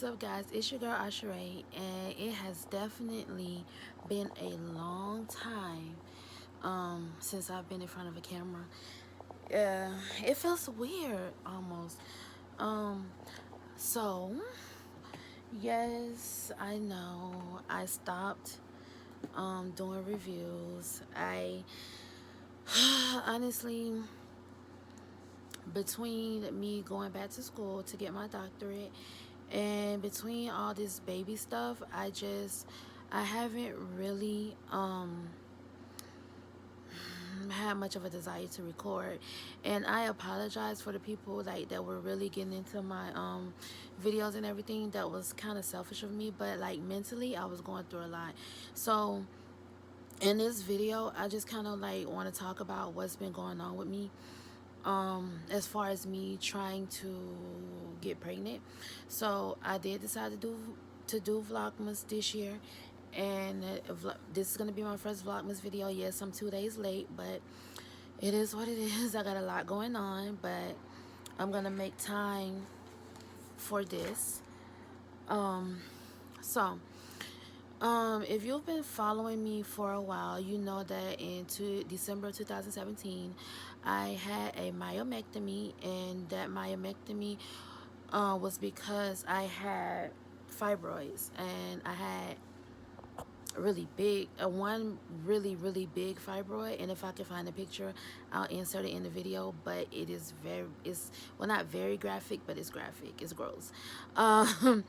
up, guys? It's your girl Arsharae, and it has definitely been a long time since I've been in front of a camera. It feels weird almost. Um, so yes, I know I stopped doing reviews. I honestly, between me going back to school to get my doctorate and between all this baby stuff, I haven't really had much of a desire to record. And I apologize for the people like that were really getting into my videos and everything. That was kind of selfish of me, but like mentally I was going through a lot. So in this video I just kind of like want to talk about what's been going on with me as far as me trying to get pregnant. So I did decide to do Vlogmas this year, and this is gonna be my first Vlogmas video. Yes, I'm 2 days late, but it is what it is. I got a lot going on, but I'm gonna make time for this. Um, so if you've been following me for a while, you know that in December 2017, I had a myomectomy, and that myomectomy was because I had fibroids, and I had really big, one really big fibroid. And if I can find a picture, I'll insert it in the video. But it's well, not very graphic, but it's graphic. It's gross. Um,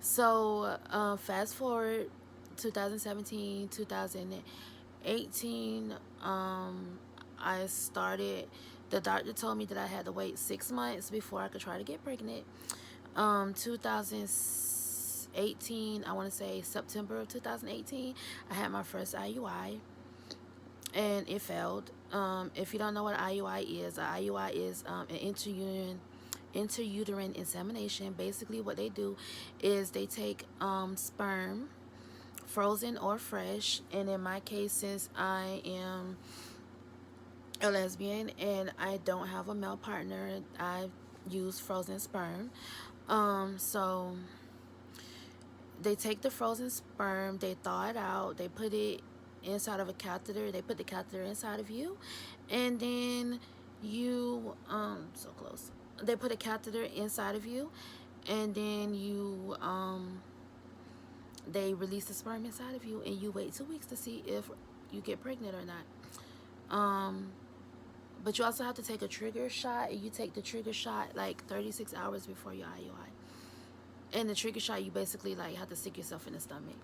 fast forward 2017, 2018, I started, the doctor told me that I had to wait 6 months before I could try to get pregnant. 2018, I want to say September of 2018, I had my first IUI, and it failed. If you don't know what IUI is, IUI is an interuterine insemination. Basically what they do is they take sperm, frozen or fresh, and in my case, since I am a lesbian and I don't have a male partner, I use frozen sperm. So they take the frozen sperm, they thaw it out, they put it inside of a catheter, they put the catheter inside of you, and then you so close, they put a catheter inside of you, and then they release the sperm inside of you, and you wait 2 weeks to see if you get pregnant or not. But you also have to take a trigger shot. You take the trigger shot like 36 hours before your IUI. And the trigger shot, you basically like have to stick yourself in the stomach.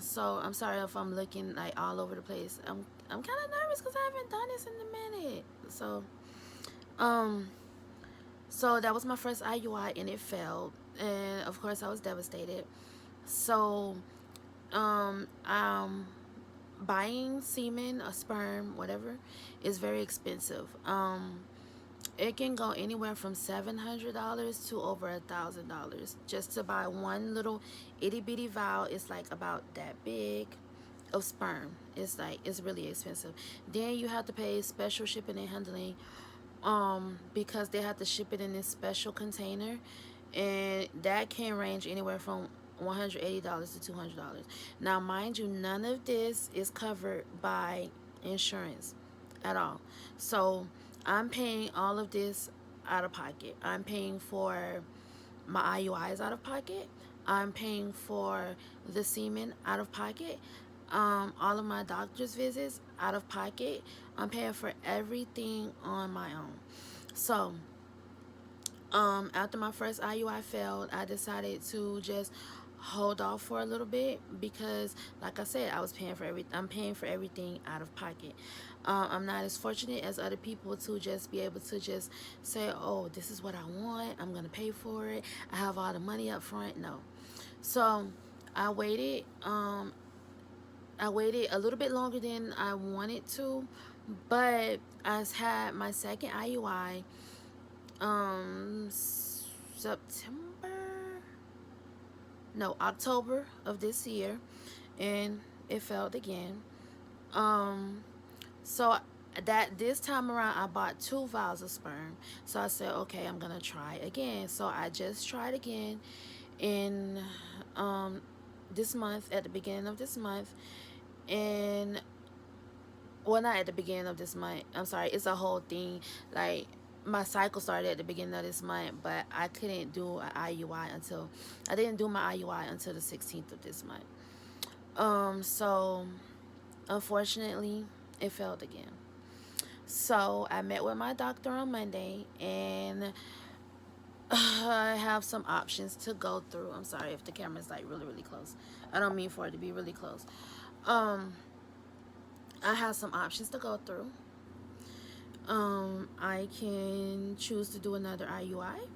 So I'm sorry if I'm looking like all over the place. I'm kind of nervous because I haven't done this in a minute. Um, so that was my first IUI, and it failed. And of course I was devastated. So, buying semen or sperm, whatever, is very expensive. It can go anywhere from $700 to over $1,000 just to buy one little itty bitty vial. It's like about that big of sperm. It's really expensive. Then you have to pay special shipping and handling, because they have to ship it in this special container, and that can range anywhere from $180 to $200. Now, mind you, none of this is covered by insurance at all. So I'm paying all of this out of pocket. I'm paying for my IUIs out of pocket. I'm paying for the semen out of pocket. All of my doctor's visits out of pocket. I'm paying for everything on my own. So after my first IUI failed, I decided to just hold off for a little bit because, like I said, I'm paying for everything out of pocket. I'm not as fortunate as other people to just be able to just say, oh, this is what I want, I'm gonna pay for it, I have all the money up front. No. So I waited I waited a little bit longer than I wanted to, but I had my second IUI October of this year, and it failed again. So that this time around I bought 2 vials of sperm. So I said, okay, I'm gonna try again. So I just tried again, in this month, at the beginning of this month. And well, not at the beginning of this month, I'm sorry, it's a whole thing. Like, my cycle started at the beginning of this month, but I couldn't do an IUI until I didn't do my IUI until the 16th of this month. So unfortunately, it failed again. So I met with my doctor on Monday, and I have some options to go through. I'm sorry if the camera's like really, really close. I don't mean for it to be really close. Um, I have some options to go through. I can choose to do another IUI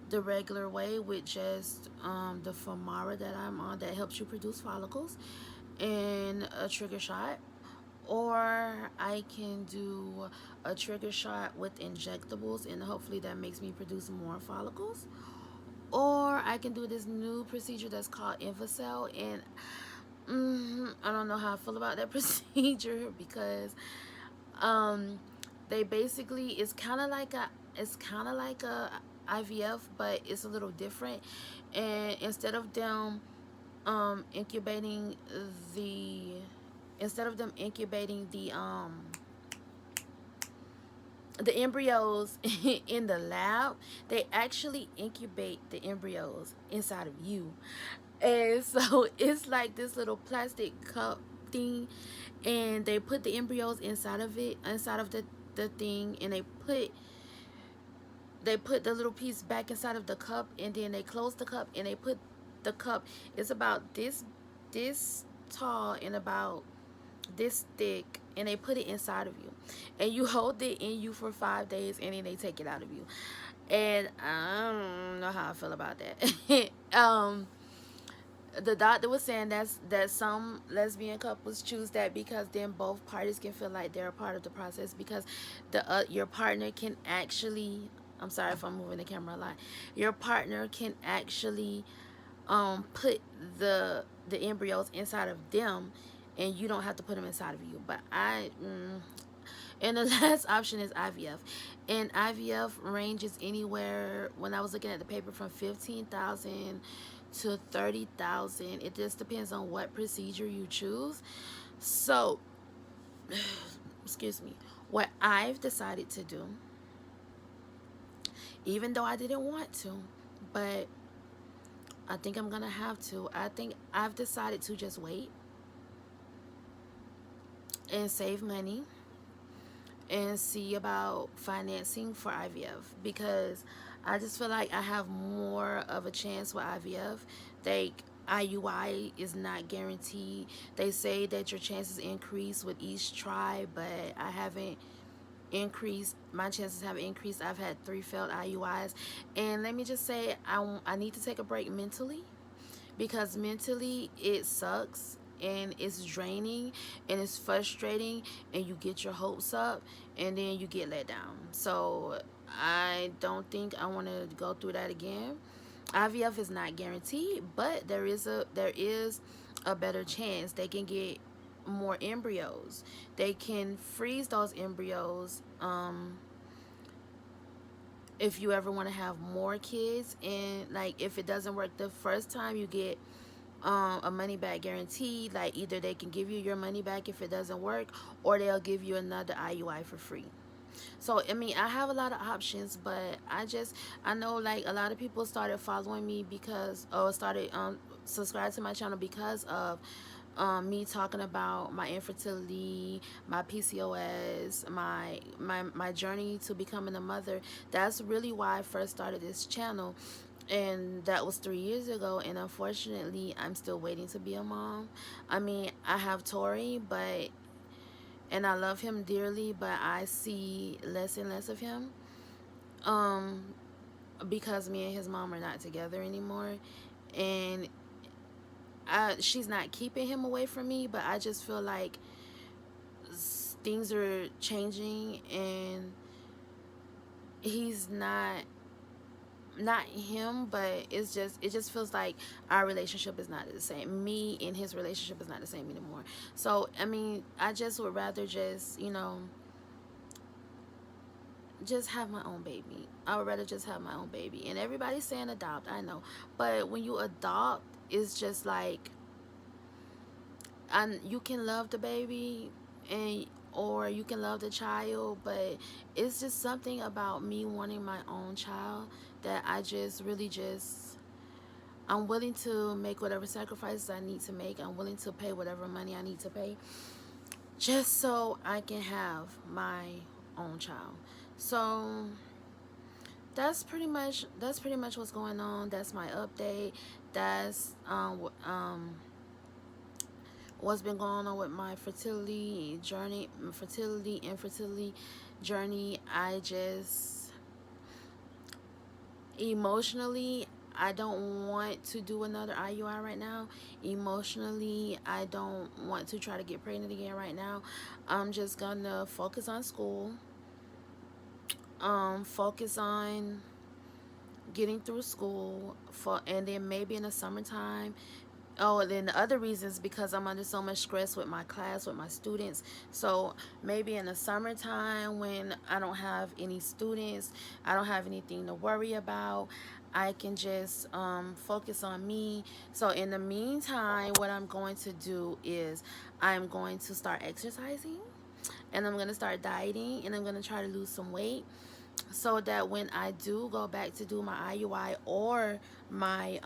the regular way with just the Famara that I'm on that helps you produce follicles and a trigger shot, or I can do a trigger shot with injectables and hopefully that makes me produce more follicles, or I can do this new procedure that's called Infocell. And I don't know how I feel about that procedure because um, they basically, it's kind of like a IVF, but it's a little different. And instead of them incubating the instead of them incubating the embryos in the lab, they actually incubate the embryos inside of you. And so it's like this little plastic cup thing, and they put the embryos inside of it, inside of the thing, and they put the little piece back inside of the cup, and then they close the cup, and they put the cup, it's about this tall and about this thick, and they put it inside of you, and you hold it in you for 5 days, and then they take it out of you. And I don't know how I feel about that. The doctor was saying that some lesbian couples choose that because then both parties can feel like they're a part of the process, because the your partner can actually, I'm sorry if I'm moving the camera a lot, your partner can actually put the embryos inside of them, and you don't have to put them inside of you. But and the last option is IVF. And IVF ranges anywhere, when I was looking at the paper, from 15,000 to 30,000. It just depends on what procedure you choose. So, excuse me, what I've decided to do, even though I didn't want to, but I think I'm gonna have to. I think I've decided to just wait and save money and see about financing for IVF, because I just feel like I have more of a chance with IVF. Like, IUI is not guaranteed. They say that your chances increase with each try, but I haven't increased. My chances have increased. I've had 3 failed IUIs, and let me just say, I need to take a break mentally, because mentally it sucks and it's draining and it's frustrating, and you get your hopes up and then you get let down. So I don't think I want to go through that again. IVF is not guaranteed, but there is a better chance. They can get more embryos. They can freeze those embryos if you ever want to have more kids. And like, if it doesn't work the first time, you get a money back guarantee. Like, either they can give you your money back if it doesn't work, or they'll give you another IUI for free. So I mean, I have a lot of options, but I know like a lot of people started following me because, or started subscribe to my channel because of me talking about my infertility, my PCOS, my journey to becoming a mother. That's really why I first started this channel, and that was 3 years ago. And unfortunately, I'm still waiting to be a mom. I mean, I have Tori, but and I love him dearly, but I see less and less of him um because me and his mom are not together anymore. And she's not keeping him away from me, but I just feel like things are changing, and he's not him, but it just feels like our relationship is not the same. Me and his relationship is not the same anymore. So I mean, I just would rather just, just have my own baby. I would rather just have my own baby. And everybody's saying adopt, I know, but when you adopt, it's just like, and you can love the baby, and or you can love the child, but it's just something about me wanting my own child that I just really just, I'm willing to make whatever sacrifices I need to make. I'm willing to pay whatever money I need to pay just so I can have my own child. So that's pretty much what's going on. That's my update. That's what's been going on with my fertility journey, fertility, infertility journey. I just, emotionally, I don't want to do another IUI right now. Emotionally, I don't want to try to get pregnant again right now. I'm just gonna focus on school, focus on getting through school, for, and then maybe in the summertime. Oh, and then the other reasons, because I'm under so much stress with my class, with my students. So maybe in the summertime, when I don't have any students, I don't have anything to worry about, I can just focus on me. So in the meantime, what I'm going to do is I'm going to start exercising, and I'm going to start dieting, and I'm going to try to lose some weight, so that when I do go back to do my IUI or my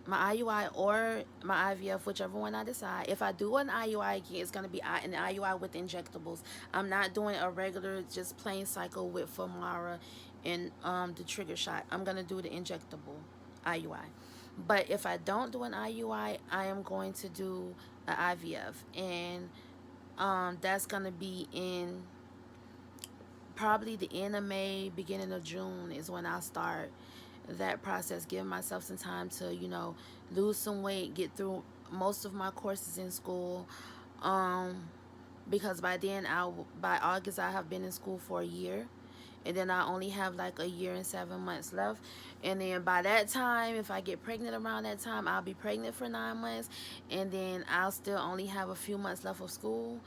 IUI or my IVF, whichever one I decide. If I do an IUI again, it's going to be an IUI with injectables. I'm not doing a regular, just plain cycle with Femara and the trigger shot. I'm going to do the injectable IUI. But if I don't do an IUI, I am going to do an IVF. And that's going to be in probably the end of May, beginning of June is when I'll start that process, giving myself some time to, lose some weight, get through most of my courses in school, because by August I have been in school for a year, and then I only have like a year and 7 months left. And then by that time, if I get pregnant around that time, I'll be pregnant for 9 months, and then I'll still only have a few months left of school.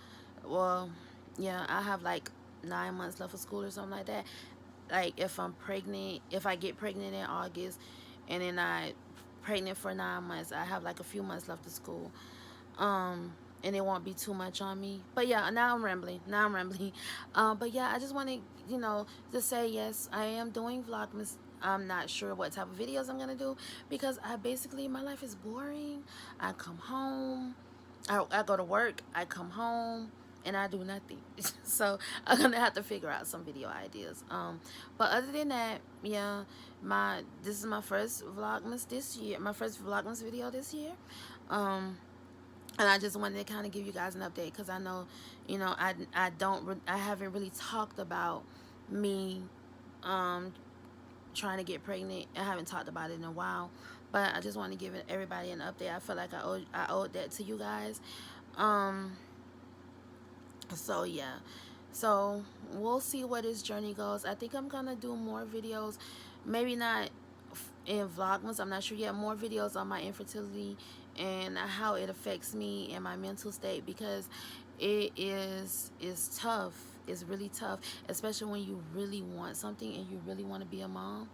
Well, yeah, I have like 9 months left of school or something like that. Like if I'm pregnant, if I get pregnant in August, and then I pregnant for 9 months, I have like a few months left of school. And it won't be too much on me. But yeah, now I'm rambling. But yeah, I just want to, to say, yes, I am doing Vlogmas. I'm not sure what type of videos I'm gonna do, because my life is boring. I come home, I go to work, I come home, and I do nothing. So I'm gonna have to figure out some video ideas. But other than that, yeah, this is my first Vlogmas this year, my first Vlogmas video this year. And I just wanted to kind of give you guys an update, because I know, I haven't really talked about me trying to get pregnant. I haven't talked about it in a while, but I just want to give everybody an update. I feel like I owed that to you guys. So yeah, so we'll see where this journey goes. I think I'm gonna do more videos, maybe not in Vlogmas, I'm not sure yet. More videos on my infertility and how it affects me and my mental state, because is tough. It's really tough, especially when you really want something and you really want to be a mom.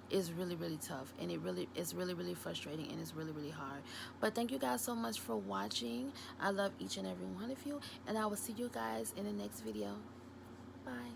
Is really, really tough, and it's really, really frustrating, and it's really, really hard. But thank you guys so much for watching. I love each and every one of you, and I will see you guys in the next video. Bye.